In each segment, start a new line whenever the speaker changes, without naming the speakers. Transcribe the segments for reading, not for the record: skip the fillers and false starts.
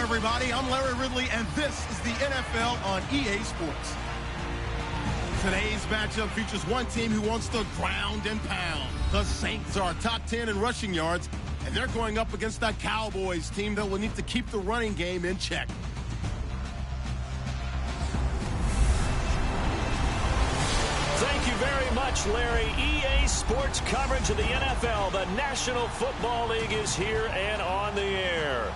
everybody. I'm Larry Ridley, and this is the NFL on EA Sports. Today's matchup features one team who wants to ground and pound. The Saints are top 10 in rushing yards, and they're going up against the Cowboys team that will need to keep the running game in check.
Thank you very much, Larry. EA Sports coverage of the NFL. The National Football League is here and on the air.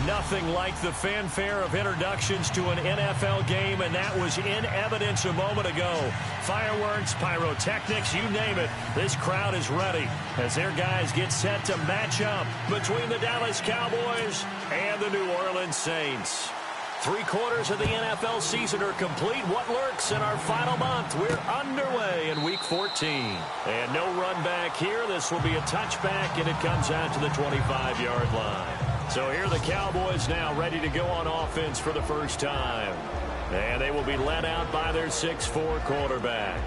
Nothing like the fanfare of introductions to an NFL game, and that was in evidence a moment ago. Fireworks, pyrotechnics, you name it. This crowd is ready as their guys get set to match up between the Dallas Cowboys and the New Orleans Saints. 3/4 of the NFL season are complete. What lurks in our final month? We're underway in Week 14. And no run back here. This will be a touchback, and it comes out to the 25-yard line. So here are the Cowboys now ready to go on offense for the first time. And they will be led out by their 6'4" quarterback.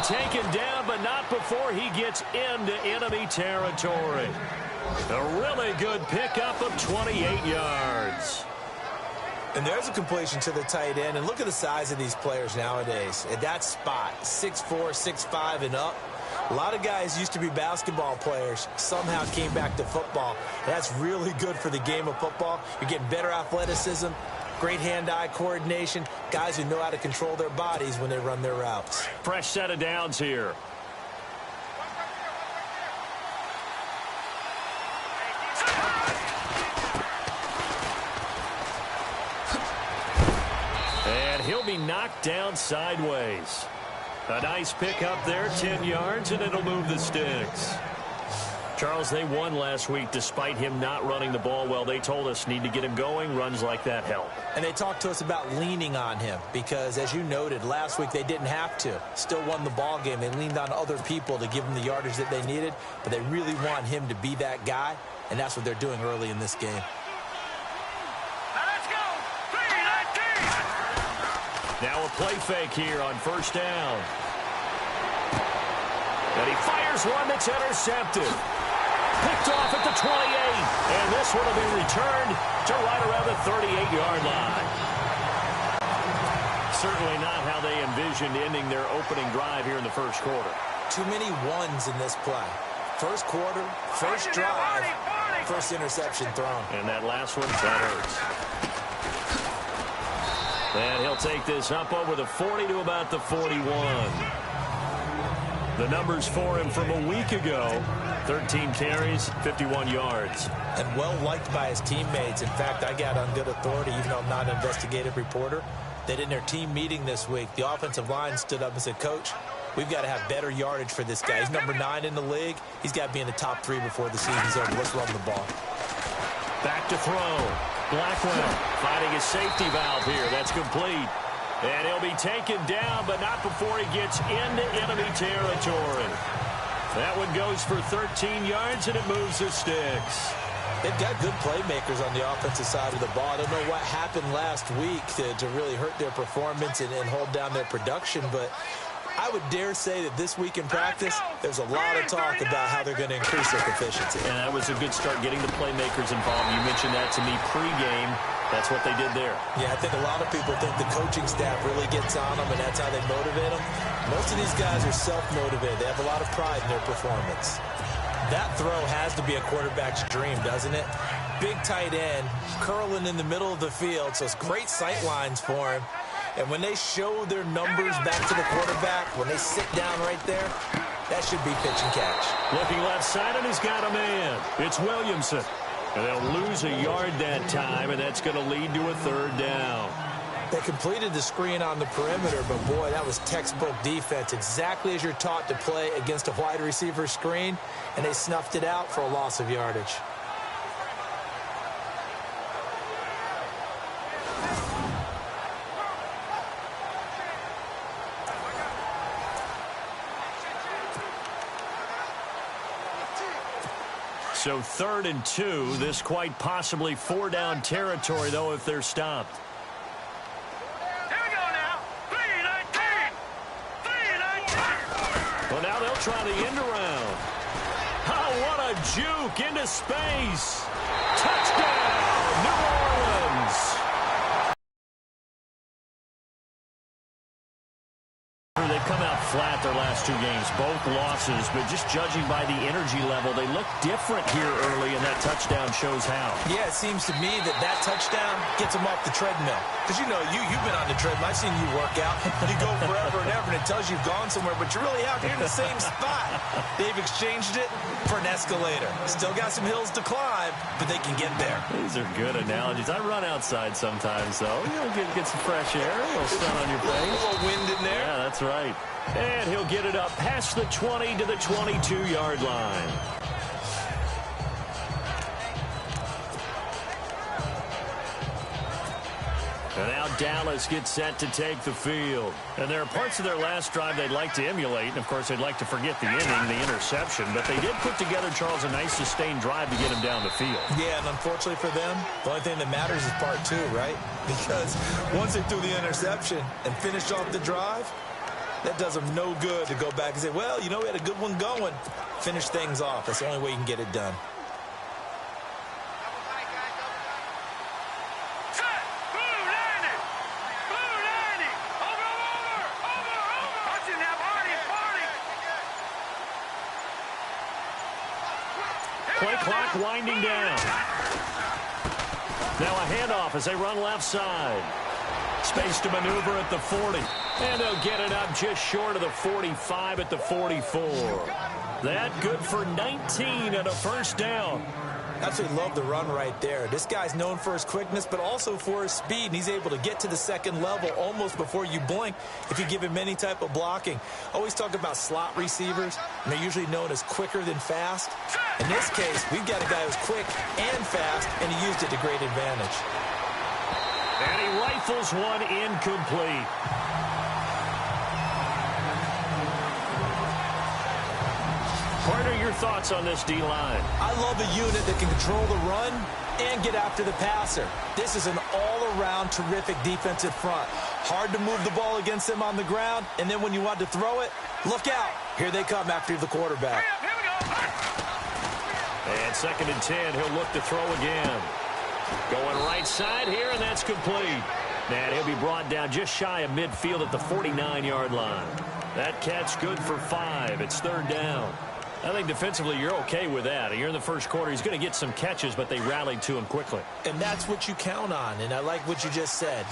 Taken down, but not before he gets into enemy territory. A really good pickup of 28 yards.
And there's a completion to the tight end. And look at the size of these players nowadays. At that spot, 6'4", 6'5", and up. A lot of guys used to be basketball players, somehow came back to football. That's really good for the game of football. You're getting better athleticism, great hand-eye coordination, guys who know how to control their bodies when they run their routes.
Fresh set of downs here. And he'll be knocked down sideways. A nice pickup there, 10 yards, and it'll move the sticks. Charles, they won last week despite him not running the ball well. They told us need to get him going. Runs like that help.
And they talked to us about leaning on him because, as you noted, last week they didn't have to. Still won the ball game. They leaned on other people to give them the yardage that they needed, but they really want him to be that guy, and that's what they're doing early in this game.
Now a play fake here on first down. And he fires one that's intercepted. Picked off at the 28. And this one will be returned to right around the 38-yard line. Certainly not how they envisioned ending their opening drive here in the first quarter.
Too many ones in this play. First quarter, first drive, first interception thrown.
And that last one, that hurts. And he'll take this up over the 40 to about the 41. The numbers for him from a week ago, 13 carries, 51 yards.
And well-liked by his teammates. In fact, I got on good authority, even though I'm not an investigative reporter, that in their team meeting this week, the offensive line stood up and said, Coach, we've got to have better yardage for this guy. He's number 9 in the league. He's got to be in the top 3 before the season's over. Let's run the ball.
Back to throw. Blackwell finding his safety valve here. That's complete. And he'll be taken down, but not before he gets into enemy territory. That one goes for 13 yards, and it moves the sticks.
They've got good playmakers on the offensive side of the ball. I don't know what happened last week to really hurt their performance and hold down their production, but I would dare say that this week in practice, there's a lot of talk about how they're going to increase their efficiency.
And that was a good start, getting the playmakers involved. You mentioned that to me pregame. That's what they did there.
Yeah, I think a lot of people think the coaching staff really gets on them, and that's how they motivate them. Most of these guys are self-motivated. They have a lot of pride in their performance. That throw has to be a quarterback's dream, doesn't it? Big tight end, curling in the middle of the field, so it's great sight lines for him. And when they show their numbers back to the quarterback, when they sit down right there, that should be pitch and catch.
Looking left side, and he's got a man. It's Williamson. And they'll lose a yard that time, and that's going to lead to a third down.
They completed the screen on the perimeter, but, boy, that was textbook defense, exactly as you're taught to play against a wide receiver screen, and they snuffed it out for a loss of yardage.
So 3rd and 2. This quite possibly 4-down territory, though, if they're stopped.
Here we go now. 3-19. 3-19.
Well, now they'll try the end around. Oh, what a juke into space. Touchdown, New Orleans. They've come out flat their last 2 games, both losses, but just judging by the energy level, they look different here early, and that touchdown shows how.
Yeah, it seems to me that touchdown gets them off the treadmill. Because, you know, you've been on the treadmill. I've seen you work out. You go forever and ever, and it tells you've gone somewhere, but you're really out here in the same spot. They've exchanged it for an escalator. Still got some hills to climb, but they can get there.
These are good analogies. I run outside sometimes, though. You know, get some fresh air, a little sun on your face.
A little wind in there.
Yeah, that's right. And he'll get it up past the 20 to the 22-yard line. And now Dallas gets set to take the field. And there are parts of their last drive they'd like to emulate. And, of course, they'd like to forget the inning, the interception. But they did put together, Charles, a nice sustained drive to get him down the field.
Yeah, and unfortunately for them, the only thing that matters is part 2, right? Because once they threw the interception and finished off the drive, that does them no good to go back and say, well, you know, we had a good one going. Finish things off. That's the only way you can get it done.
Play clock winding down. Now a handoff as they run left side. Space to maneuver at the 40. And they'll get it up just short of the 45 at the 44. That good for 19 and a first down.
Absolutely love the run right there. This guy's known for his quickness, but also for his speed. And he's able to get to the second level almost before you blink if you give him any type of blocking. Always talk about slot receivers, and they're usually known as quicker than fast. In this case, we've got a guy who's quick and fast, and he used it to great advantage.
And he rifles one incomplete. Partner, your thoughts on this D-line?
I love a unit that can control the run and get after the passer. This is an all-around terrific defensive front. Hard to move the ball against them on the ground, and then when you want to throw it, look out. Here they come after the quarterback.
And 2nd and 10, he'll look to throw again. Going right side here, and that's complete. And he'll be brought down just shy of midfield at the 49-yard line. That catch good for 5. It's 3rd down. I think defensively you're okay with that. You're in the first quarter. He's going to get some catches, but they rallied to him quickly.
And that's what you count on, and I like what you just said.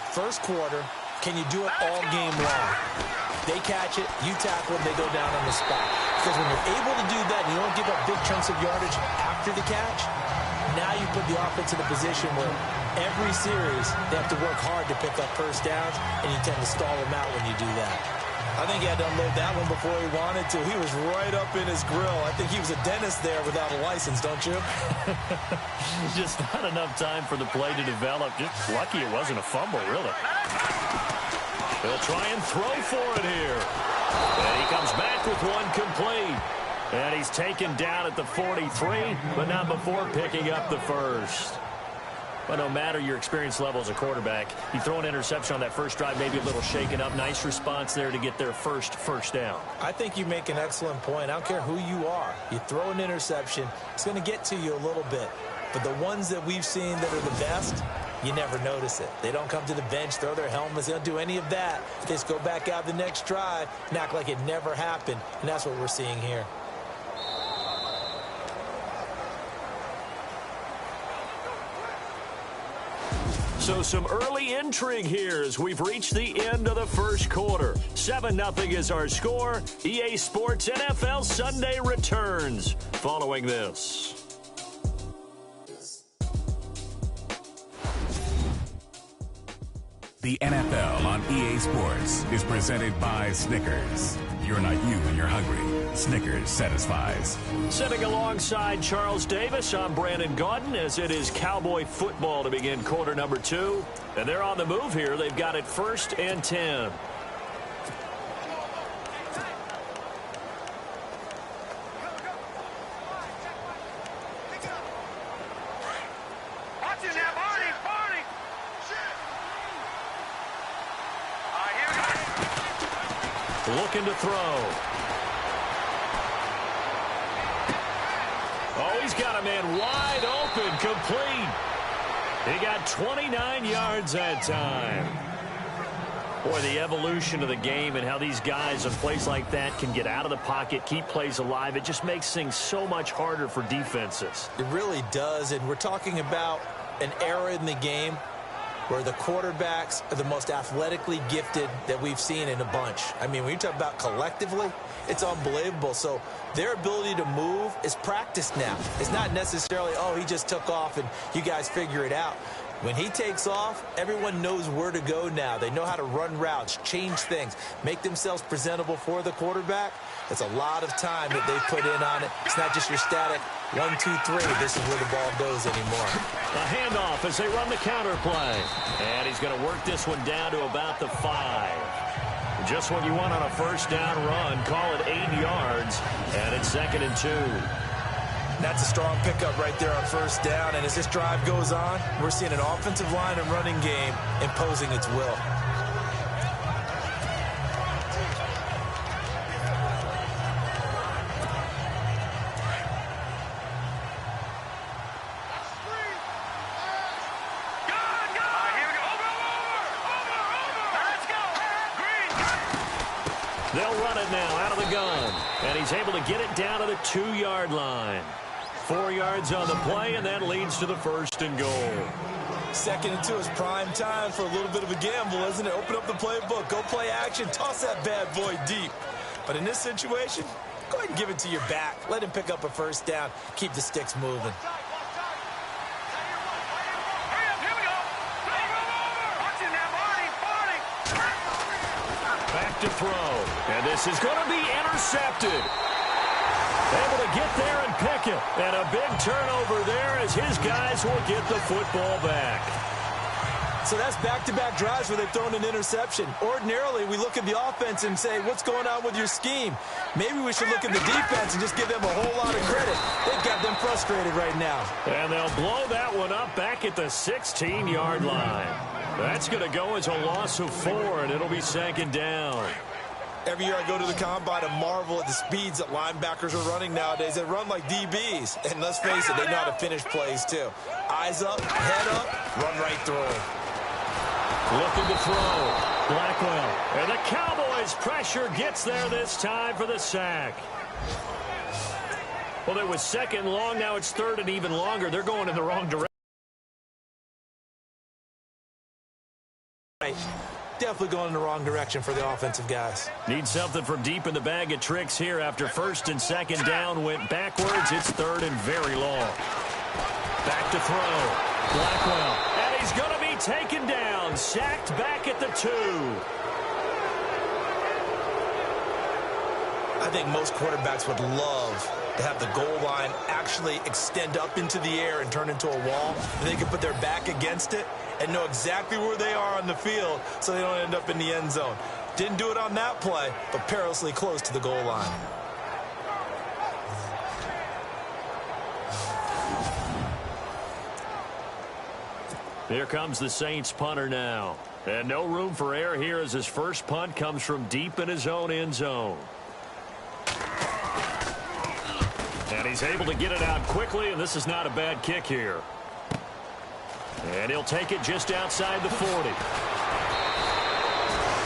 First quarter, can you do it all game long? They catch it, you tackle it, they go down on the spot. Because when you're able to do that and you don't give up big chunks of yardage after the catch, now you put the offense in a position where every series they have to work hard to pick up first downs, and you tend to stall them out when you do that. I think he had to unload that one before he wanted to. He was right up in his grill. I think he was a dentist there without a license, don't you?
Just not enough time for the play to develop. Just lucky it wasn't a fumble, really. They'll try and throw for it here. And he comes back with one complete. And he's taken down at the 43, but not before picking up the first. But no matter your experience level as a quarterback, you throw an interception on that first drive, maybe a little shaken up. Nice response there to get their first down.
I think you make an excellent point. I don't care who you are. You throw an interception, it's going to get to you a little bit. But the ones that we've seen that are the best, you never notice it. They don't come to the bench, throw their helmets. They don't do any of that. They just go back out the next drive and act like it never happened. And that's what we're seeing here.
So some early intrigue here as we've reached the end of the first quarter. 7-0 is our score. EA Sports NFL Sunday returns following this.
The NFL on EA Sports is presented by Snickers. You're not you when you're hungry. Snickers satisfies.
Sitting alongside Charles Davis, I'm Brandon Gaudin as it is Cowboy football to begin quarter number 2. And they're on the move here. They've got it 1st and 10. looking to throw. Oh, he's got a man wide open, complete. He got 29 yards that time. Boy, the evolution of the game and how these guys in plays like that can get out of the pocket, keep plays alive, it just makes things so much harder for defenses.
It really does, and we're talking about an era in the game where the quarterbacks are the most athletically gifted that we've seen in a bunch. I mean, when you talk about collectively, it's unbelievable. So their ability to move is practiced now. It's not necessarily, oh, he just took off and you guys figure it out. When he takes off, everyone knows where to go now. They know how to run routes, change things, make themselves presentable for the quarterback. It's a lot of time that they put in on it. It's not just your static 1, 2, 3. This is where the ball goes anymore.
A handoff as they run the counter play. And he's going to work this one down to about the 5. Just what you want on a first down run. Call it 8 yards. And it's 2nd and 2.
That's a strong pickup right there on first down. And as this drive goes on, we're seeing an offensive line and running game imposing its will.
They'll run it now out of the gun. And he's able to get it down to the 2-yard line. 4 yards on the play, and that leads to the 1st and goal.
2nd and 2 is prime time for a little bit of a gamble, isn't it? Open up the playbook, go play action, toss that bad boy deep. But in this situation, go ahead and give it to your back. Let him pick up a first down. Keep the sticks moving.
Back to throw. And this is going to be intercepted. Able to get there and pick it. And a big turnover there as his guys will get the football back.
So that's back-to-back drives where they've thrown an interception. Ordinarily, we look at the offense and say, what's going on with your scheme? Maybe we should look at the defense and just give them a whole lot of credit. They've got them frustrated right now.
And they'll blow that one up back at the 16-yard line. That's going to go as a loss of 4, and it'll be 2nd down.
Every year I go to the combine and marvel at the speeds that linebackers are running nowadays. They run like DBs. And let's face it, they know how to finish plays too. Eyes up, head up, run right through.
Looking to throw. Blackwell. And the Cowboys' pressure gets there this time for the sack. Well, it was 2nd long. Now it's 3rd and even longer. They're going in the wrong direction.
Definitely going in the wrong direction for the offensive guys.
Need something from deep in the bag of tricks here after 1st and 2nd down went backwards. It's 3rd and very long. Back to throw. Blackwell. And he's going to be taken down. Sacked back at the 2.
I think most quarterbacks would love to have the goal line actually extend up into the air and turn into a wall. And they can put their back against it and know exactly where they are on the field so they don't end up in the end zone. Didn't do it on that play, but perilously close to the goal line.
Here comes the Saints punter now. And no room for error here as his first punt comes from deep in his own end zone. And he's able to get it out quickly, and this is not a bad kick here. And he'll take it just outside the 40.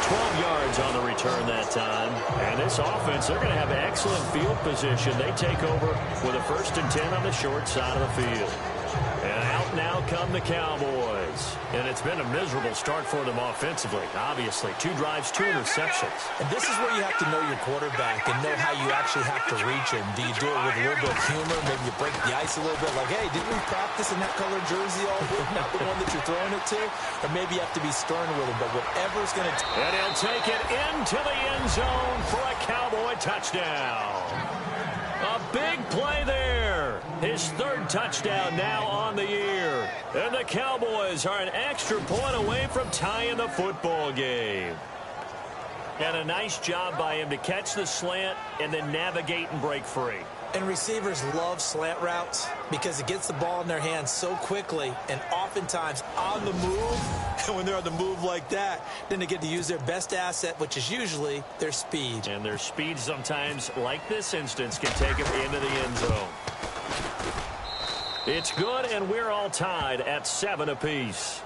12 yards on the return that time. And this offense, they're going to have excellent field position. They take over with a 1st and 10 on the short side of the field. And out now come the Cowboys. And it's been a miserable start for them offensively, obviously. 2 drives, 2 interceptions.
And this is where you have to know your quarterback and know how you actually have to reach him. Do you do it with a little bit of humor? Maybe you break the ice a little bit like, hey, didn't we practice in that colored jersey all week? Not the one that you're throwing it to? Or maybe you have to be stern with him. But whatever's going to...
And he'll take it into the end zone for a Cowboy touchdown. A big play there. His 3rd touchdown now on the year. And the Cowboys are an extra point away from tying the football game. And a nice job by him to catch the slant and then navigate and break free.
And receivers love slant routes because it gets the ball in their hands so quickly and oftentimes on the move. And when they're on the move like that, then they get to use their best asset, which is usually their speed.
And their speed sometimes, like this instance, can take them into the end zone. It's good, and we're all tied at 7 apiece.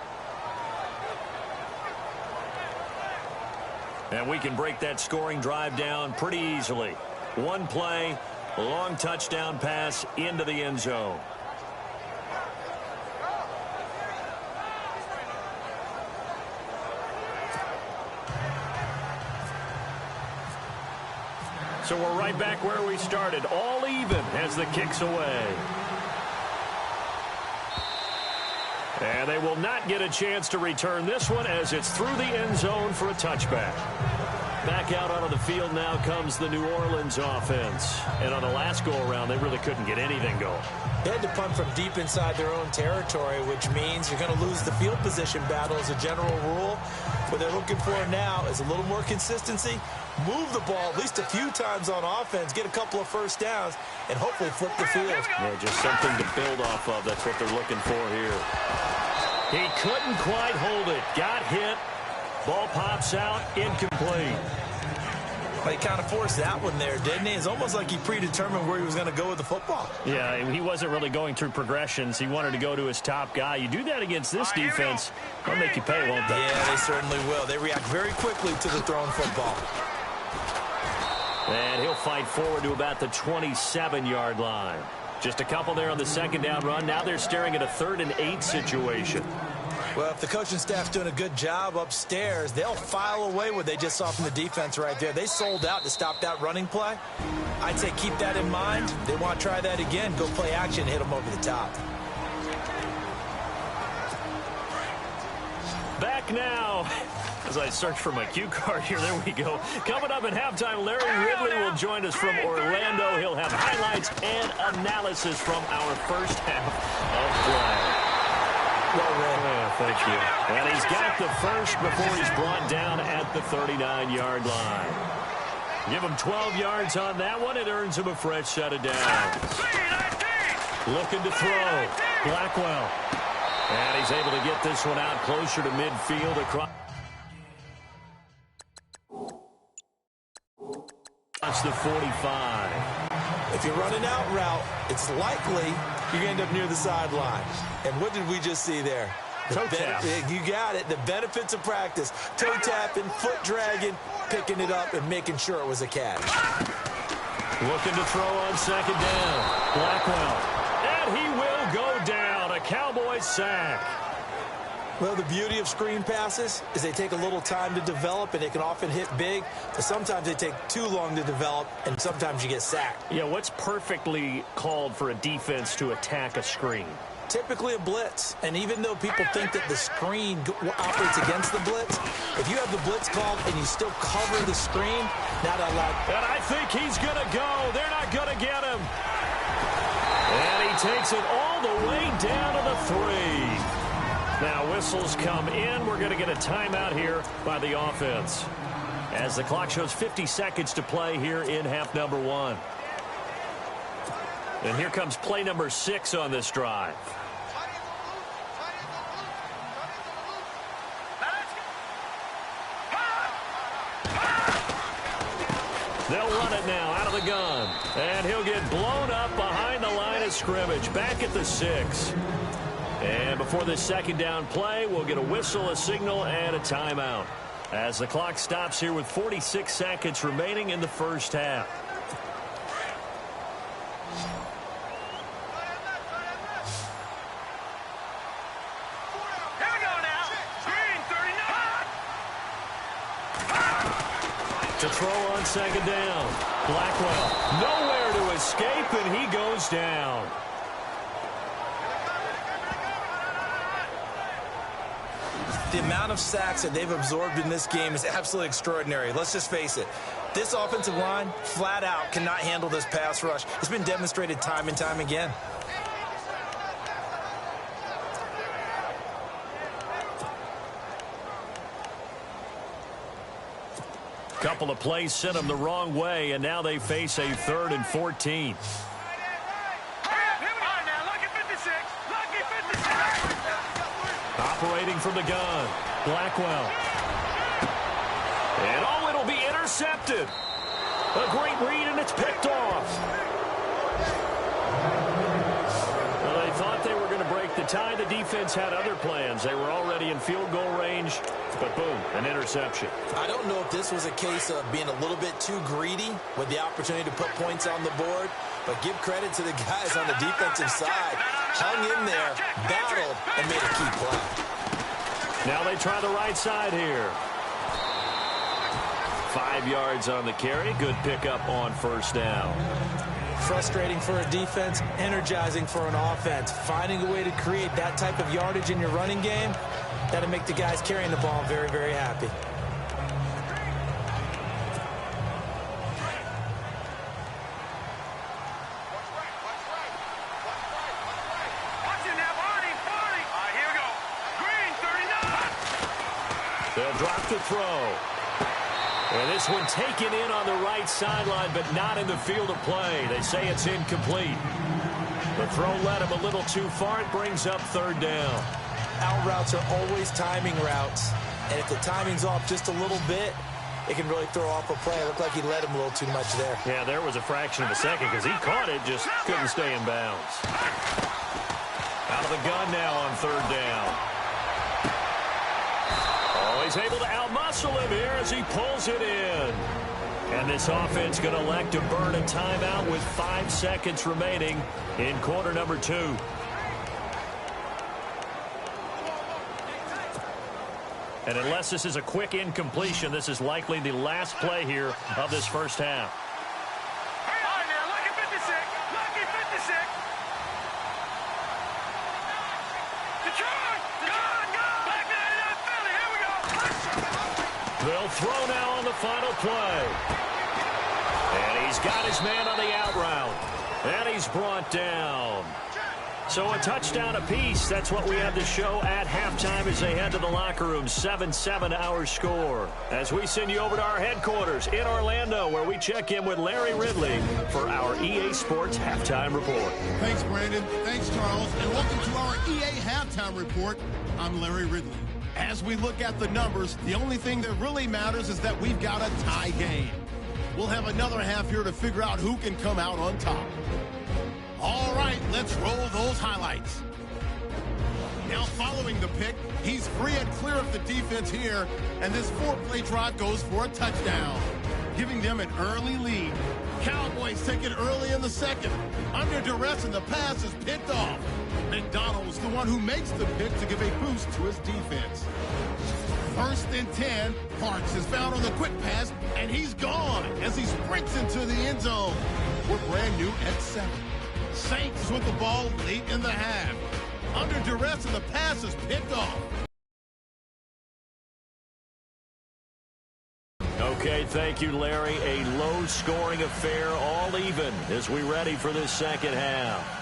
And we can break that scoring drive down pretty easily. One play, a long touchdown pass into the end zone. So we're right back where we started, all even as the kick's away. And they will not get a chance to return this one as it's through the end zone for a touchback. Back out onto the field now comes the New Orleans offense. And on the last go-around, they really couldn't get anything going.
They had to punt from deep inside their own territory, which means you're going to lose the field position battle as a general rule. What they're looking for now is a little more consistency, move the ball at least a few times on offense, get a couple of first downs, and hopefully flip the field.
Yeah, just something to build off of. That's what they're looking for here. He couldn't quite hold it. Got hit. Ball pops out. Incomplete.
But he kind of forced that one there, didn't he? It's almost like he predetermined where he was going to go with the football.
Yeah, he wasn't really going through progressions. He wanted to go to his top guy. You do that against this defense, they'll make you pay, won't they?
Yeah, they certainly will. They react very quickly to the thrown football.
And he'll fight forward to about the 27-yard line. Just a couple there on the second down run. Now they're staring at a 3rd and 8 situation.
Well, if the coaching staff's doing a good job upstairs, they'll file away what they just saw from the defense right there. They sold out to stop that running play. I'd say keep that in mind. They want to try that again. Go play action, hit them over the top.
Back now. As I search for my cue card here, there we go. Coming up at halftime, Larry Ridley will join us from Orlando. He'll have highlights and analysis from our first half of play.
Well read.
Oh, thank you. And he's got the first before he's brought down at the 39-yard line. Give him 12 yards on that one. It earns him a fresh set of downs. Looking to throw. Blackwell. And he's able to get this one out closer to midfield across the 45.
If you're running out route, it's likely you're going to end up near the sideline. And what did we just see there?
Toe tap.
You got it. The benefits of practice. Toe tapping, foot dragging, picking it up, and making sure it was a catch.
Looking to throw on second down. Blackwell. And he will go down. A Cowboys sack.
Well, the beauty of screen passes is they take a little time to develop, and they can often hit big, but sometimes they take too long to develop, and sometimes you get sacked.
Yeah, what's perfectly called for a defense to attack a screen?
Typically a blitz, and even though people think that the screen operates against the blitz, if you have the blitz called and you still cover the screen, not allowed.
And I think he's going to go. They're not going to get him. And he takes it all the way down to the 3. Now whistles come in. We're going to get a timeout here by the offense as the clock shows 50 seconds to play here in half number 1. And here comes play number 6 on this drive. They'll run it now out of the gun. And he'll get blown up behind the line of scrimmage. Back at the 6. And before this second down play, we'll get a whistle, a signal, and a timeout. As the clock stops here with 46 seconds remaining in the first half.
Here we go now. Green 39.
To throw on second down. Blackwell nowhere to escape, and he goes down.
The amount of sacks that they've absorbed in this game is absolutely extraordinary. Let's just face it. This offensive line, flat out, cannot handle this pass rush. It's been demonstrated time and time again.
Couple of plays sent them the wrong way, and now they face a 3rd and 14. Operating from the gun, Blackwell. And oh, it'll be intercepted. A great read, and it's picked off. Well, they thought they were going to break the tie. The defense had other plans. They were already in field goal range, but boom, an interception.
I don't know if this was a case of being a little bit too greedy with the opportunity to put points on the board, but give credit to the guys on the defensive side. Hung in there, battled, and made a key play.
Now they try the right side here. 5 yards on the carry. Good pickup on first down.
Frustrating for a defense, energizing for an offense. Finding a way to create that type of yardage in your running game, that'll make the guys carrying the ball very, very happy.
They'll drop the throw. And this one taken in on the right sideline, but not in the field of play. They say it's incomplete. The throw led him a little too far. It brings up third down.
Out routes are always timing routes. And if the timing's off just a little bit, it can really throw off a play. It looked like he led him a little too much there.
Yeah, there was a fraction of a second because he caught it, just couldn't stay in bounds. Out of the gun now on third down. Oh, he's able to outmuscle him here as he pulls it in. And this offense going to elect to burn a timeout with 5 seconds remaining in quarter number 2. And unless this is a quick incompletion, this is likely the last play here of this first half. They'll throw now on the final play. And he's got his man on the out route. And he's brought down. So a touchdown apiece. That's what we have to show at halftime as they head to the locker room. 7-7 our score. As we send you over to our headquarters in Orlando, where we check in with Larry Ridley for our EA Sports Halftime Report.
Thanks, Brandon. Thanks, Charles. And welcome to our EA Halftime Report. I'm Larry Ridley. As we look at the numbers, the only thing that really matters is that we've got a tie game. We'll have another half here to figure out who can come out on top. All right, let's roll those highlights. Now following the pick, he's free and clear of the defense here, and this 4-play drive goes for a touchdown, giving them an early lead. Cowboys take it early in the second. Under duress, and the pass is picked off. McDonald's the one who makes the pick to give a boost to his defense. 1st and 10, Parks is found on the quick pass, and he's gone as he sprints into the end zone. We're brand new at 7. Saints with the ball late in the half. Under duress, and the pass is picked off.
Okay, thank you, Larry. A low-scoring affair, all even, as we ready for this second half.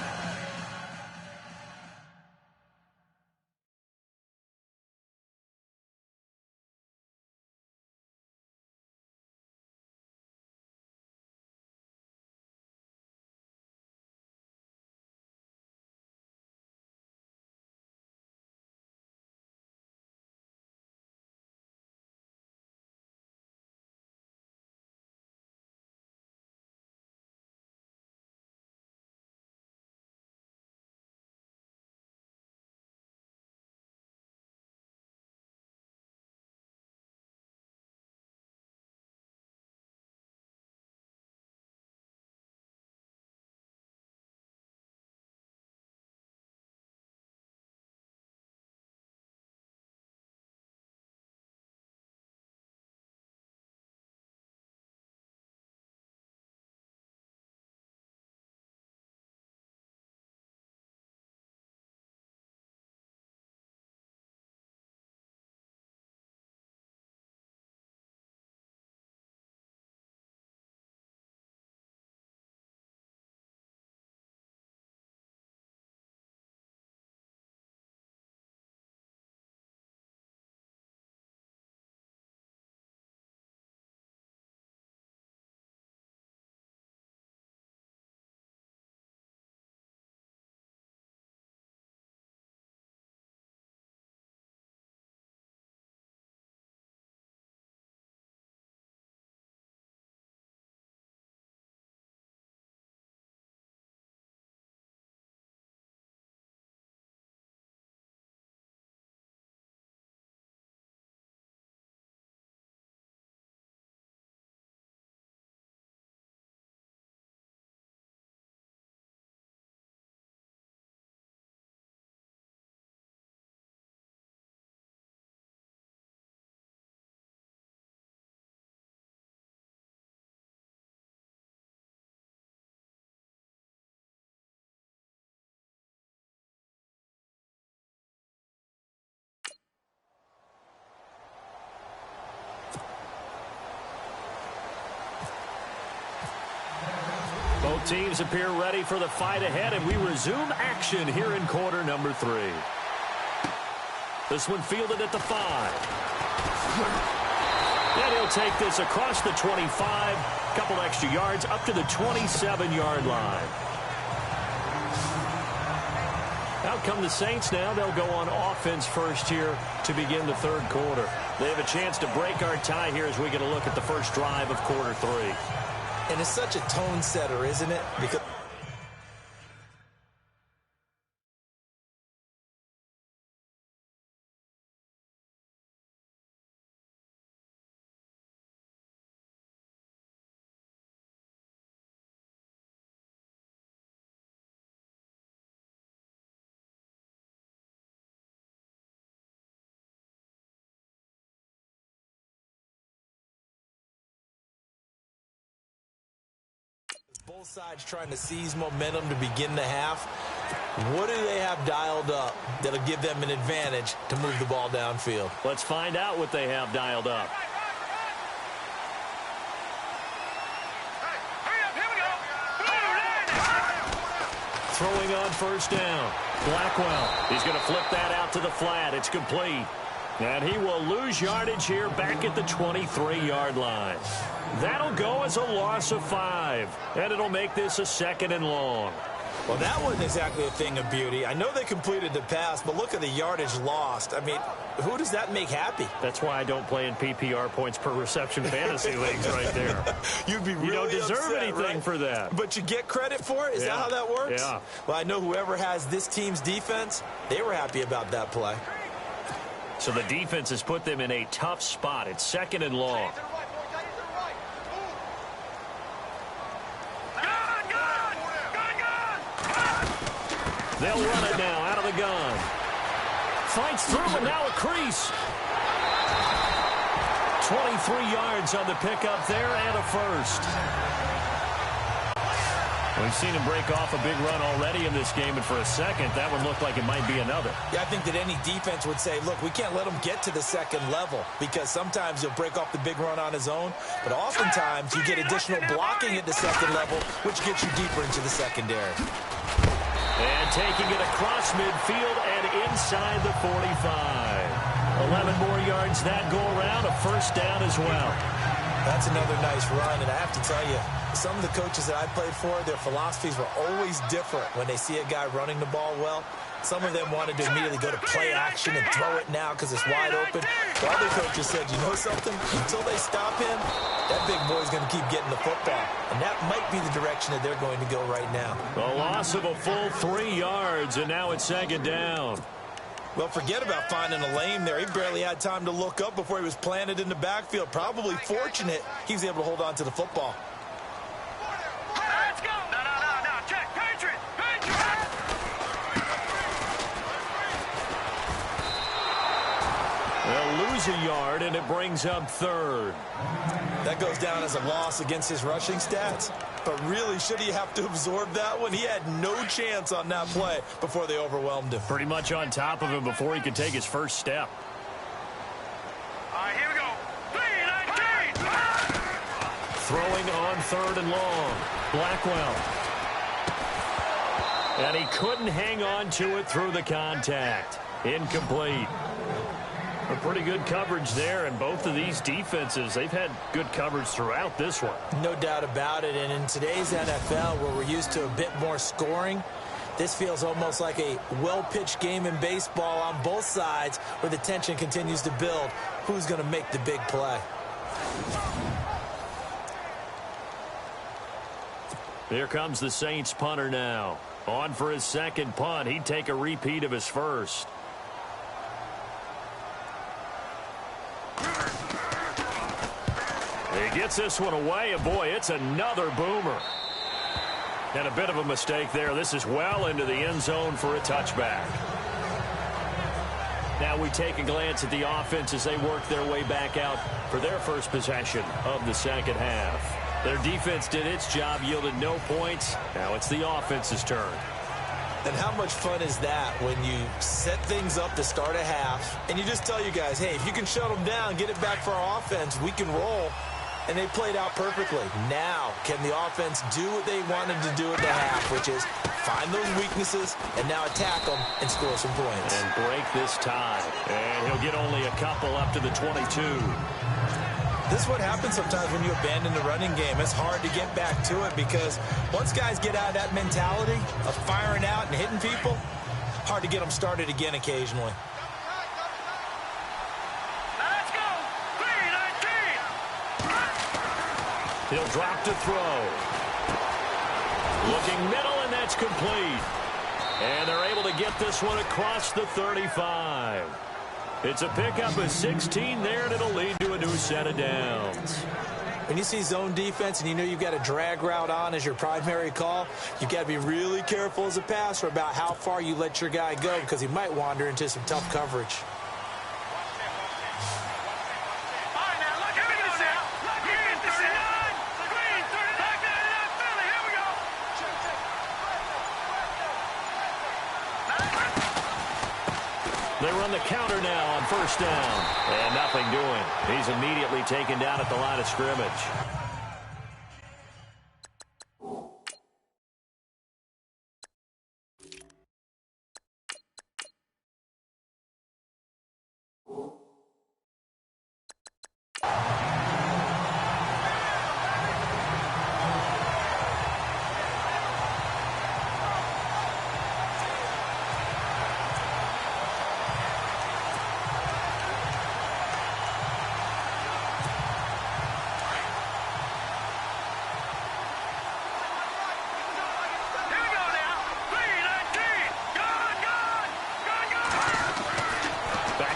Both teams appear ready for the fight ahead, and we resume action here in quarter number 3. This one fielded at the 5. And he'll take this across the 25, couple extra yards up to the 27-yard line. Out come the Saints now. They'll go on offense first here to begin the third quarter. They have a chance to break our tie here as we get a look at the first drive of quarter 3.
And it's such a tone setter, isn't it? Because both sides trying to seize momentum to begin the half. What do they have dialed up that'll give them an advantage to move the ball downfield?
Let's find out what they have dialed up. Throwing on first down. Blackwell. He's going to flip that out to the flat. It's complete. And he will lose yardage here back at the 23-yard line. That'll go as a loss of 5. And it'll make this a 2nd and long.
Well, that wasn't exactly a thing of beauty. I know they completed the pass, but look at the yardage lost. I mean, who does that make happy?
That's why I don't play in PPR points per reception fantasy leagues right there.
You'd be really
You don't deserve
upset,
anything
right?
for that.
But you get credit for it? Is that how that works?
Yeah.
Well, I know whoever has this team's defense, they were happy about that play.
So the defense has put them in a tough spot. It's 2nd and long. They'll run it now out of the gun. Fights through, and now a crease. 23 yards on the pickup there and a first. We've seen him break off a big run already in this game, and for a second, that one looked like it might be another.
Yeah, I think that any defense would say, look, we can't let him get to the second level because sometimes he'll break off the big run on his own, but oftentimes you get additional blocking at the second level, which gets you deeper into the secondary.
And taking it across midfield and inside the 45. 11 more yards that go around, a first down as well.
That's another nice run, and I have to tell you, some of the coaches that I played for, their philosophies were always different when they see a guy running the ball well. Some of them wanted to immediately go to play action and throw it now because it's wide open. The other coaches said, you know something? Until they stop him, that big boy's going to keep getting the football. And that might be the direction that they're going to go right now.
A loss of a full 3 yards, and now it's 2nd down.
Well, forget about finding a lane there. He barely had time to look up before he was planted in the backfield. Probably fortunate he was able to hold on to the football.
Let's go. No. Check. Patriot.
They'll lose a yard, and it brings up 3rd.
That goes down as a loss against his rushing stats. But really, should he have to absorb that one? He had no chance on that play before they overwhelmed him.
Pretty much on top of him before he could take his first step.
All right, here we go.
Throwing on 3rd and long. Blackwell. And he couldn't hang on to it through the contact. Incomplete. A pretty good coverage there, and both of these defenses, they've had good coverage throughout this one.
No doubt about it, and in today's NFL, where we're used to a bit more scoring, this feels almost like a well-pitched game in baseball on both sides where the tension continues to build. Who's going to make the big play?
Here comes the Saints punter now. On for his second punt. He'd take a repeat of his first. He gets this one away, and boy, it's another boomer. And a bit of a mistake there. This is well into the end zone for a touchback. Now we take a glance at the offense as they work their way back out for their first possession of the second half. Their defense did its job, yielded no points. Now it's the offense's turn.
And how much fun is that when you set things up to start a half and you just tell you guys, hey, if you can shut them down, get it back for our offense, we can roll. and they played out perfectly. Now, can the offense do what they wanted to do at the half, which is find those weaknesses and now attack them and score some points.
And break this tie. And he'll get only a couple up to the 22.
This is what happens sometimes when you abandon the running game. It's hard to get back to it because once guys get out of that mentality of firing out and hitting people, hard to get them started again occasionally.
Let's go. 3-19.
He'll drop to throw. Looking middle, and that's complete. And they're able to get this one across the 35. It's a pickup of 16 there, and it'll lead to a new set of downs.
When you see zone defense and you know you've got a drag route on as your primary call, you've got to be really careful as a passer about how far you let your guy go because he might wander into some tough coverage.
They run the counter now on first down. And nothing doing. He's immediately taken down at the line of scrimmage.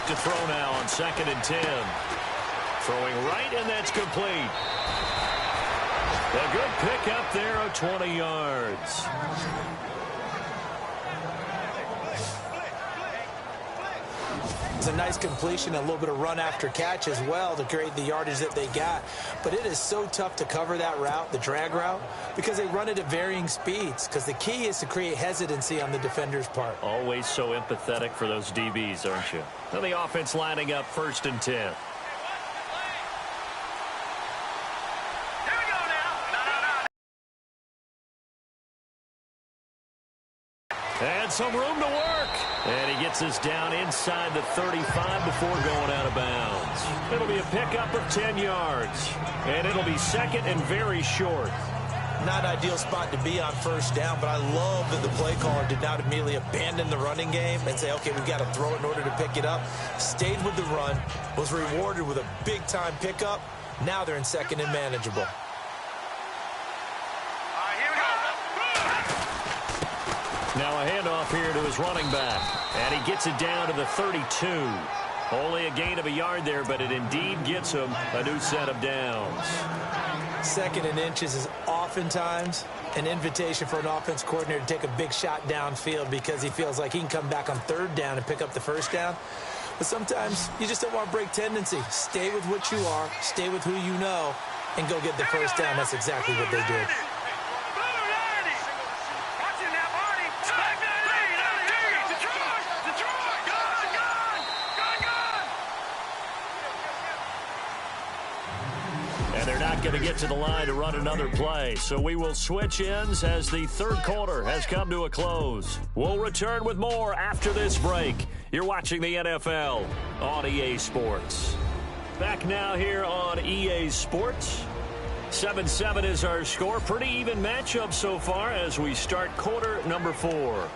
To throw now on 2nd and 10. Throwing right, and that's complete. A good pickup there of 20 yards.
It's a nice completion, a little bit of run after catch as well to create the yardage that they got. But it is so tough to cover that route, the drag route, because they run it at varying speeds. Because the key is to create hesitancy on the defender's part.
Always so empathetic for those DBs, aren't you? Now the offense lining up 1st and 10. And some room to work. And he gets us down inside the 35 before going out of bounds. It'll be a pickup of 10 yards. And it'll be 2nd and very short.
Not ideal spot to be on first down, but I love that the play caller did not immediately abandon the running game and say, okay, we've got to throw it in order to pick it up. Stayed with the run, was rewarded with a big-time pickup. Now they're in 2nd and manageable.
Now a handoff here to his running back. And he gets it down to the 32. Only a gain of a yard there, but it indeed gets him a new set of downs.
2nd and inches is oftentimes an invitation for an offense coordinator to take a big shot downfield because he feels like he can come back on 3rd down and pick up the 1st down. But sometimes you just don't want to break tendency. Stay with what you are, stay with who you know, and go get the 1st down. That's exactly what they did.
Going to get to the line to run another play. So we will switch ends as the 3rd quarter has come to a close. We'll return with more after this break. You're watching the NFL on EA Sports. Back now here on EA Sports. 7-7 is our score. Pretty even matchup so far as we start quarter number 4.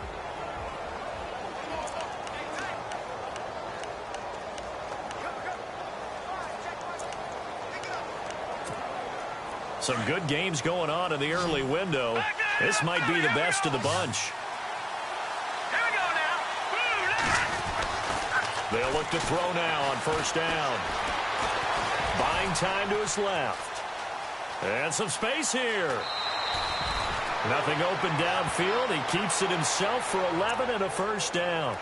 Some good games going on in the early window. This might be the best of the bunch. They'll look to throw now on first down. Buying time to his left. And some space here. Nothing open downfield. He keeps it himself for 11 and a first down.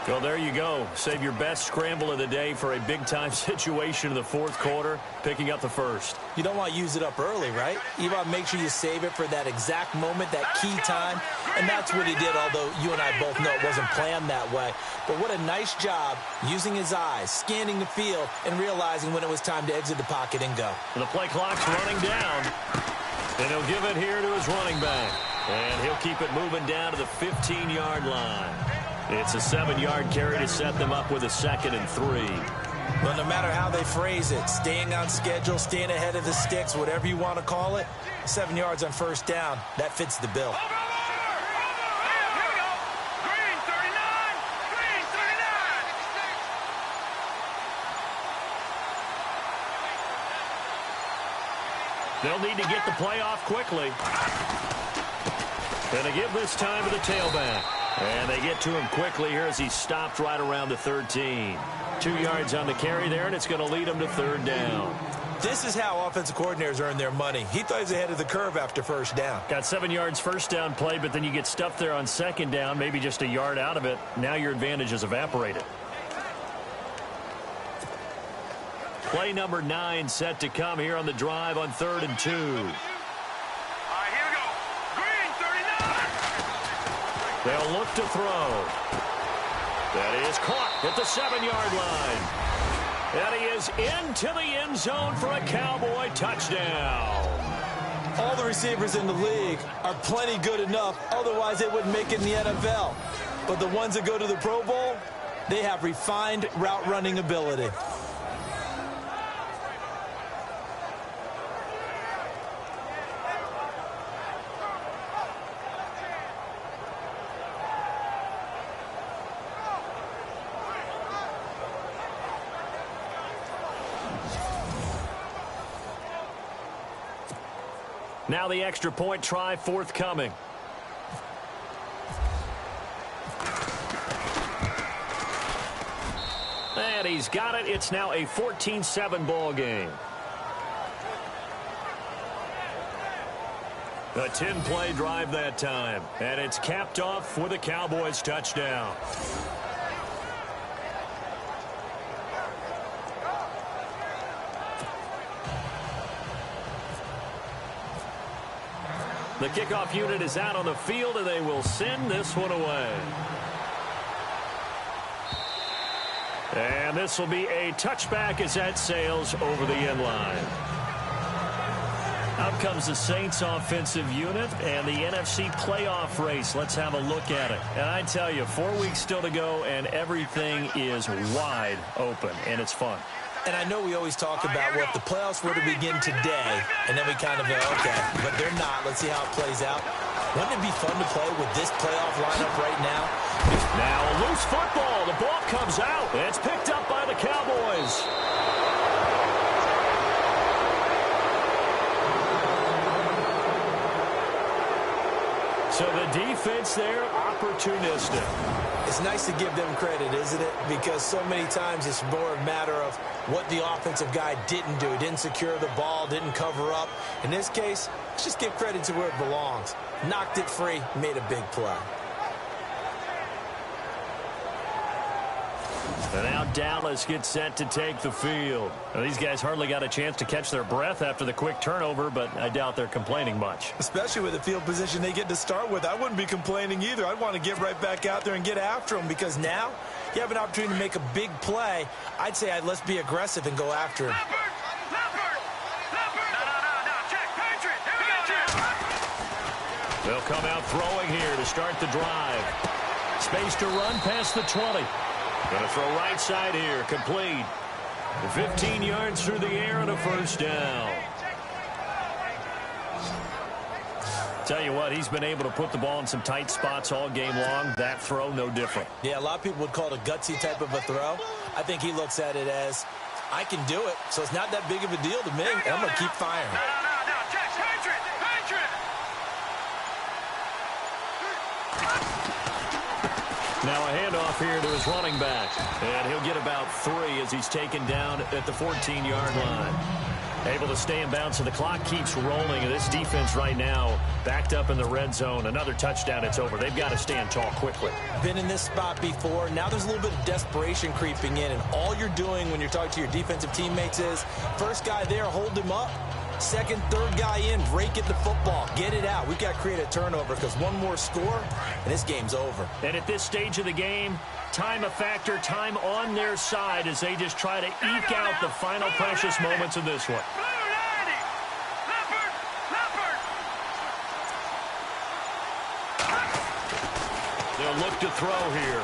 Well, there you go. Save your best scramble of the day for a big-time situation in the fourth quarter, picking up the first.
You don't want to use it up early, right? You want to make sure you save it for that exact moment, that key time. And that's what he did, although you and I both know it wasn't planned that way. But what a nice job using his eyes, scanning the field, and realizing when it was time to exit the pocket and go.
The play clock's running down. And he'll give it here to his running back. And he'll keep it moving down to the 15-yard line. It's a 7-yard carry to set them up with a 2nd and 3.
Well, no matter how they phrase it, staying on schedule, staying ahead of the sticks, whatever you want to call it, 7 yards on first down, that fits the bill.
They'll need to get the play off quickly. And they give this time to the tailback. And they get to him quickly here as he stopped right around the 13. 2 yards on the carry there, and it's going to lead him to 3rd down.
This is how offensive coordinators earn their money. He thought he was ahead of the curve after first down.
Got 7 yards first down play, but then you get stuffed there on 2nd down, maybe just a yard out of it. Now your advantage is evaporated. Play number 9 set to come here on the drive on 3rd and 2. They'll look to throw. That is caught at the 7-yard line. And he is into the end zone for a Cowboy touchdown.
All the receivers in the league are plenty good enough, otherwise they wouldn't make it in the NFL. But the ones that go to the Pro Bowl, they have refined route running ability.
Now the extra point try forthcoming. And he's got it. It's now a 14-7 ball game. A 10-play drive that time. And it's capped off with a Cowboys touchdown. The kickoff unit is out on the field, and they will send this one away. And this will be a touchback as that sails over the end line. Out comes the Saints offensive unit and the NFC playoff race. Let's have a look at it. And I tell you, 4 weeks still to go, and everything is wide open, and it's fun.
And I know we always talk about, well, if the playoffs were to begin today, and then we kind of go, okay, but they're not. Let's see how it plays out. Wouldn't it be fun to play with this playoff lineup right now?
Now a loose football. The ball comes out. It's picked up by the Cowboys. So the defense there, opportunistic.
It's nice to give them credit, isn't it? Because so many times it's more a matter of what the offensive guy didn't do. Didn't secure the ball, didn't cover up. In this case, let's just give credit to where it belongs. Knocked it free, made a big play.
And now Dallas gets set to take the field. Now, these guys hardly got a chance to catch their breath after the quick turnover, but I doubt they're complaining much.
Especially with the field position they get to start with. I wouldn't be complaining either. I'd want to get right back out there and get after them, because now you have an opportunity to make a big play. I'd say let's be aggressive and go after him.
They'll come out throwing here to start the drive. Space to run past the 20. Going to throw right side here, complete. 15 yards through the air and a first down. Tell you what, he's been able to put the ball in some tight spots all game long. That throw, no different.
Yeah, a lot of people would call it a gutsy type of a throw. I think he looks at it as, I can do it, so it's not that big of a deal to me. I'm going to keep firing.
Now a handoff here to his running back. And he'll get about 3 as he's taken down at the 14-yard line. Able to stay in bounds, so the clock keeps rolling. And this defense right now backed up in the red zone. Another touchdown, it's over. They've got to stand tall quickly.
Been in this spot before. Now there's a little bit of desperation creeping in. And all you're doing when you're talking to your defensive teammates is, first guy there, hold him up. Second, third guy in, rake at the football. Get it out. We've got to create a turnover because one more score, and this game's over.
And at this stage of the game, time a factor, time on their side as they just try to eke out the final precious moments of this one. They'll look to throw here.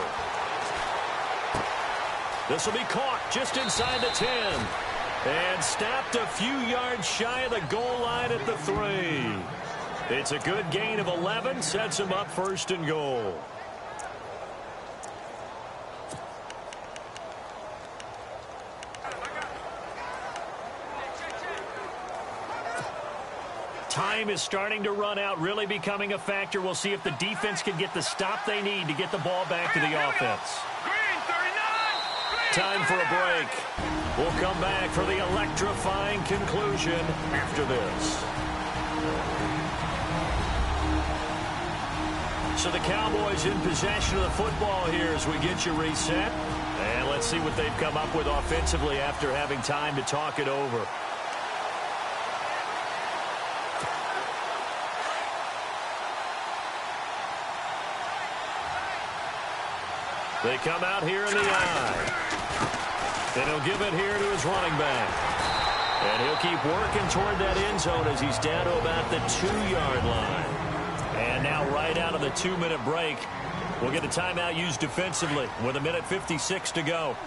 This will be caught just inside the 10. And stopped a few yards shy of the goal line at the 3. It's a good gain of 11, sets him up 1st and goal. Time is starting to run out, really becoming a factor. We'll see if the defense can get the stop they need to get the ball back to the offense. Time for a break. We'll come back for the electrifying conclusion after this. So the Cowboys in possession of the football here as we get you reset. And let's see what they've come up with offensively after having time to talk it over. They come out here in the eye. And he'll give it here to his running back. And he'll keep working toward that end zone as he's down to about the 2-yard line. And now right out of the 2-minute break, we'll get a timeout used defensively with 1:56 to go.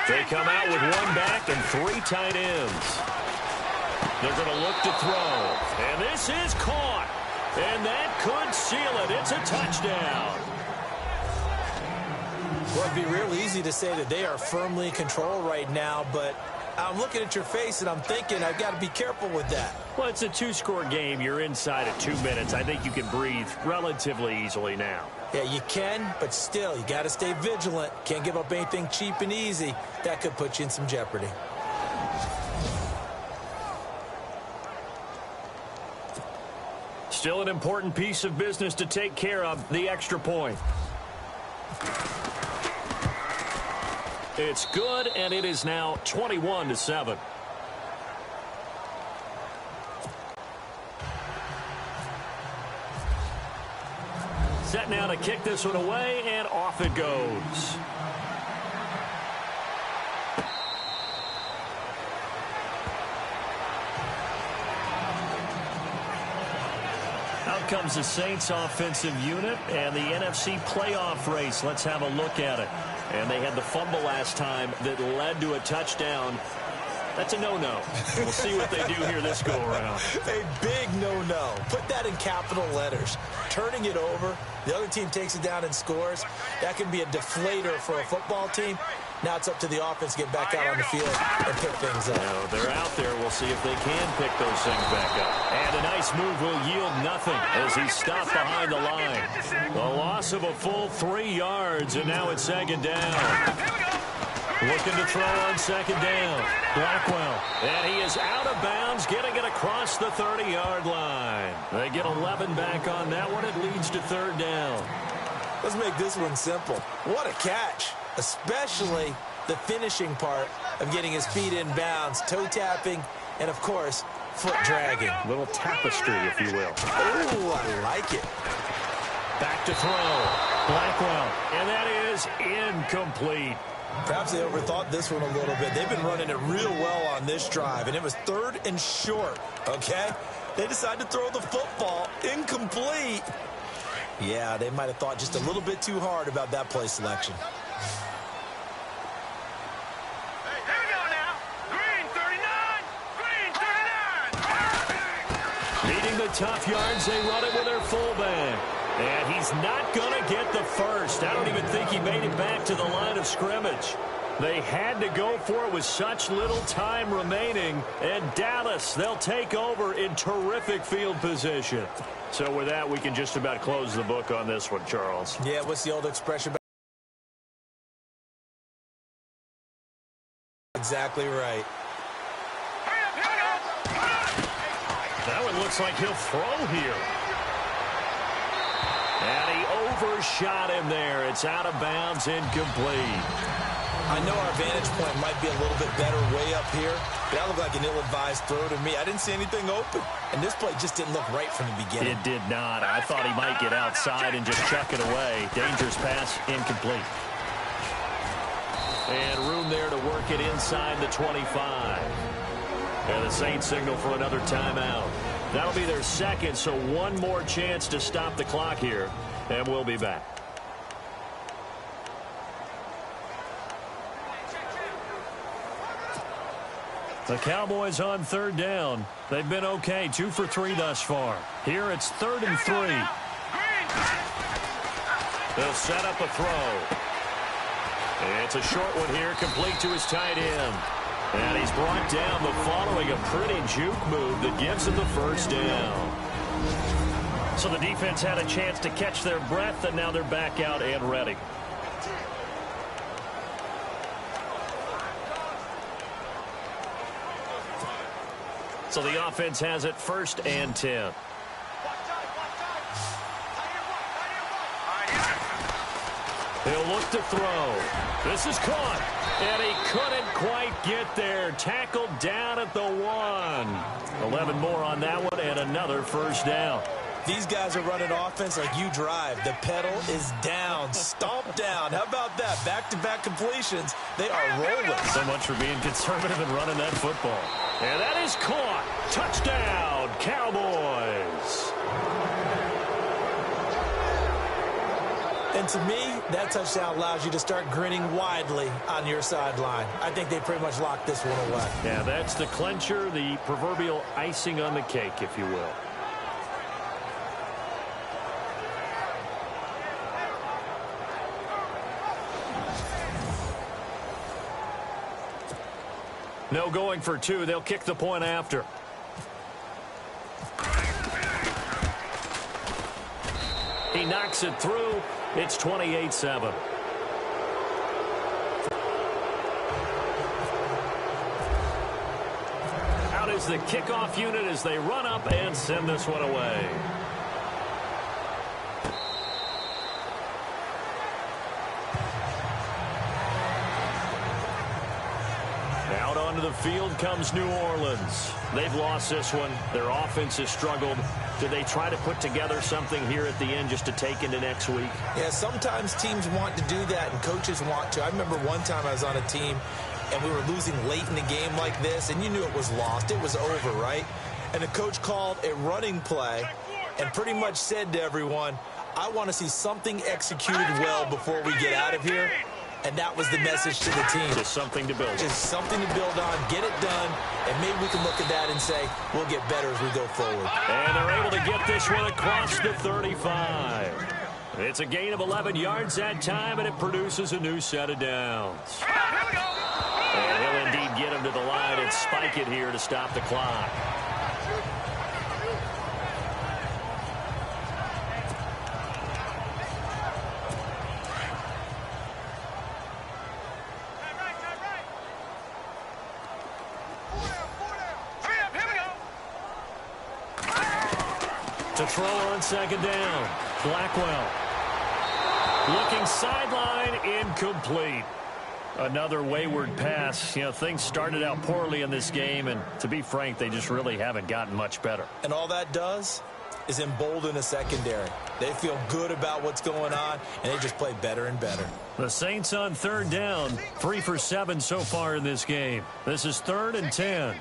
They come out with one back and 3 tight ends. They're going to look to throw. And this is caught. And that could seal it. It's a touchdown.
Well, it'd be real easy to say that they are firmly in control right now, but I'm looking at your face and I'm thinking I've got to be careful with that.
Well, it's a 2-score game. You're inside of 2 minutes. I think you can breathe relatively easily now.
Yeah, you can, but still, you got to stay vigilant. Can't give up anything cheap and easy. That could put you in some jeopardy.
Still an important piece of business to take care of, the extra point. It's good, and it is now 21-7. Set now to kick this one away, and off it goes. Out comes the Saints offensive unit and the NFC playoff race. Let's have a look at it. And they had the fumble last time that led to a touchdown. That's a no-no. We'll see what they do here this go-around.
A big no-no. Put that in capital letters. Turning it over, the other team takes it down and scores. That can be a deflator for a football team. Now it's up to the offense to get back out on the field and pick things up.
No, they're out there. We'll see if they can pick those things back up. And a nice move will yield nothing as he's stopped behind the line. The loss of a full 3 yards, and now it's 2nd down. Looking to throw on 2nd down. Blackwell. And he is out of bounds, getting it across the 30-yard line. They get 11 back on that one. It leads to 3rd down.
Let's make this one simple. What a catch. Especially the finishing part of getting his feet in bounds, toe tapping, and, of course, foot dragging.
A little tapestry, if you will.
Oh, I like it.
Back to throw. Blackwell. And that is incomplete.
Perhaps they overthought this one a little bit. They've been running it real well on this drive, and it was 3rd and short, okay? They decided to throw the football incomplete. Yeah, they might have thought just a little bit too hard about that play selection.
Needing the tough yards, they run it with their fullback. And he's not going to get the first. I don't even think he made it back to the line of scrimmage. They had to go for it with such little time remaining. And Dallas, they'll take over in terrific field position. So with that, we can just about close the book on this one, Charles.
Yeah, what's the old expression? Exactly right.
That one looks like he'll throw here. And he overshot him there. It's out of bounds, incomplete.
I know our vantage point might be a little bit better way up here, but that looked like an ill-advised throw to me. I didn't see anything open, and this play just didn't look right from the beginning.
It did not. I thought he might get outside and just chuck it away. Dangerous pass, incomplete. And room there to work it inside the 25. And the Saints signal for another timeout. That'll be their second, so one more chance to stop the clock here, and we'll be back. The Cowboys on third down. They've been okay, 2 for 3 thus far. Here it's 3rd and 3. They'll set up a throw. It's a short one here, complete to his tight end. And he's brought down, but following a pretty juke move that gives him the first down. So the defense had a chance to catch their breath, and now they're back out and ready. So the offense has it 1st and 10. He'll look to throw. This is caught. And he couldn't quite get there. Tackled down at the 1. 11 more on that one and another first down.
These guys are running offense like you drive. The pedal is down, stomped down. How about that? Back-to-back completions. They are rolling.
So much for being conservative and running that football. And that is caught. Touchdown, Cowboys.
And to me, that touchdown allows you to start grinning widely on your sideline. I think they pretty much locked this one away.
Yeah, that's the clincher, the proverbial icing on the cake, if you will. No going for 2. They'll kick the point after. He knocks it through. It's 28-7. Out is the kickoff unit as they run up and send this one away. Out onto the field comes New Orleans. They've lost this one. Their offense has struggled. Do they try to put together something here at the end just to take into next week?
Yeah, sometimes teams want to do that and coaches want to. I remember one time I was on a team and we were losing late in the game like this, and you knew it was lost. It was over, right? And the coach called a running play and pretty much said to everyone, I want to see something executed well before we get out of here. And that was the message to the team.
Just something to build on.
Just something to build on, get it done, and maybe we can look at that and say, we'll get better as we go forward.
And they're able to get this one across the 35. It's a gain of 11 yards that time, and it produces a new set of downs. And he'll indeed get him to the line and spike it here to stop the clock. To throw on second down. Blackwell. Looking sideline, incomplete. Another wayward pass. You know, things started out poorly in this game, and to be frank, they just really haven't gotten much better.
And all that does is embolden a secondary. They feel good about what's going on, and they just play better and better.
The Saints on third down, 3 for 7 so far in this game. This is 3rd and 10.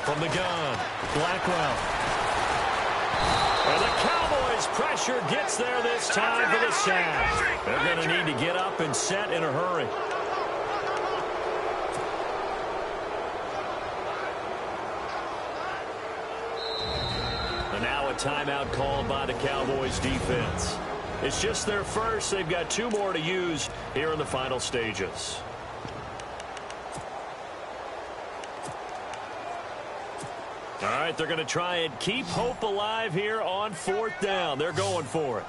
From the gun, Blackwell. And the Cowboys pressure gets there this time for the sack. They're going to need to get up and set in a hurry. And now a timeout called by the Cowboys defense. It's just their first. They've got 2 more to use here in the final stages. All right, they're going to try and keep hope alive here on 4th down. They're going for it.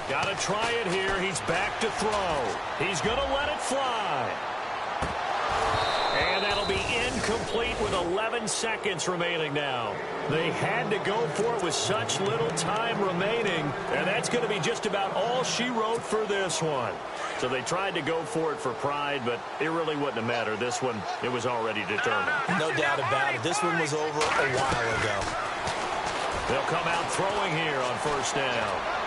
Got to try it here. He's back to throw. He's going to let it fly. And that'll be incomplete with 11 seconds remaining now. They had to go for it with such little time remaining, and that's going to be just about all she wrote for this one. So they tried to go for it for pride, but it really wouldn't have mattered. This one, it was already determined.
No doubt about it. This one was over a while ago.
They'll come out throwing here on 1st down.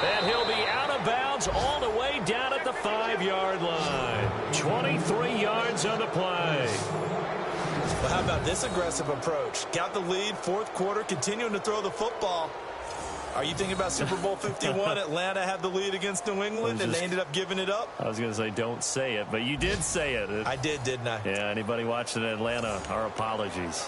And he'll be out of bounds all the way down at the 5-yard line. 23 yards on the play.
Well, how about this aggressive approach? Got the lead, 4th quarter, continuing to throw the football. Are you thinking about Super Bowl 51? Atlanta had the lead against New England, and they ended up giving it up?
I was going to say don't say it, but you did say it.
I did, didn't I?
Yeah, anybody watching Atlanta, our apologies.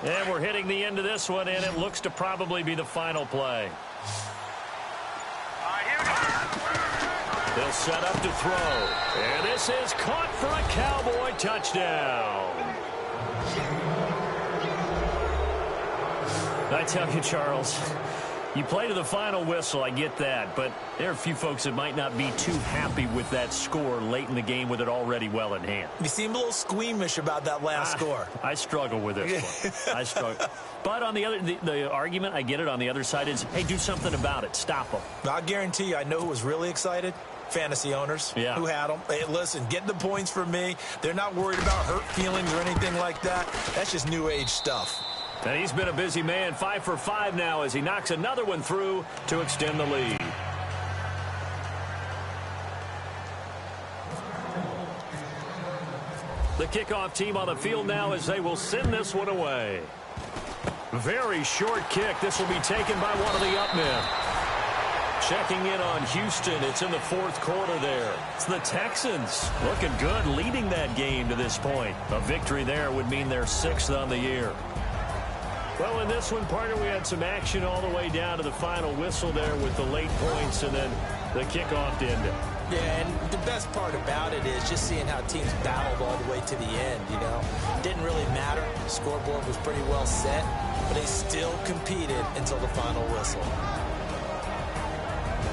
And we're hitting the end of this one, and it looks to probably be the final play. They'll set up to throw. And this is caught for a Cowboy touchdown. I tell you, Charles, you play to the final whistle, I get that, but there are a few folks that might not be too happy with that score late in the game with it already well in hand.
You seem a little squeamish about that last score.
I struggle with this one. I struggle. But on the argument, I get it, on the other side is, hey, do something about it. Stop them.
I'll guarantee you, I know who was really excited. Fantasy owners who had them. Hey, listen, get the points for me. They're not worried about hurt feelings or anything like that. That's just new age stuff.
And he's been a busy man, 5 for 5 now as he knocks another one through to extend the lead. The kickoff team on the field now as they will send this one away. Very short kick. This will be taken by one of the up men. Checking in on Houston. It's in the 4th quarter there. It's the Texans looking good, leading that game to this point. A victory there would mean they're 6th on the year. Well, in this one, partner, we had some action all the way down to the final whistle there with the late points and then the kickoff to end it.
Yeah, and the best part about it is just seeing how teams battled all the way to the end, you know. Didn't really matter. The scoreboard was pretty well set, but they still competed until the final whistle.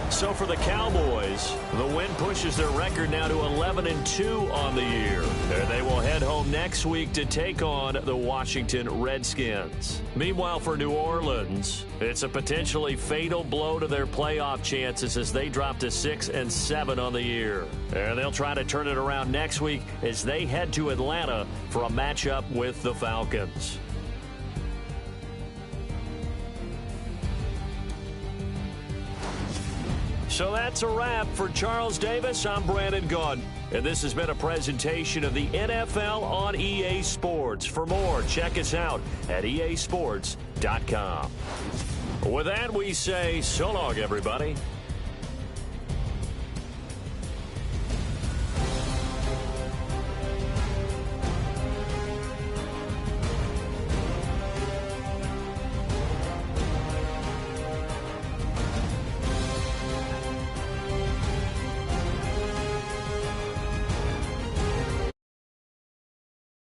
So for the Cowboys, the win pushes their record now to 11-2 on the year. There they will head home next week to take on the Washington Redskins. Meanwhile, for New Orleans, it's a potentially fatal blow to their playoff chances as they drop to 6-7 on the year. And they'll try to turn it around next week as they head to Atlanta for a matchup with the Falcons. So that's a wrap. For Charles Davis, I'm Brandon Gaudin. And this has been a presentation of the NFL on EA Sports. For more, check us out at easports.com. With that, we say so long, everybody.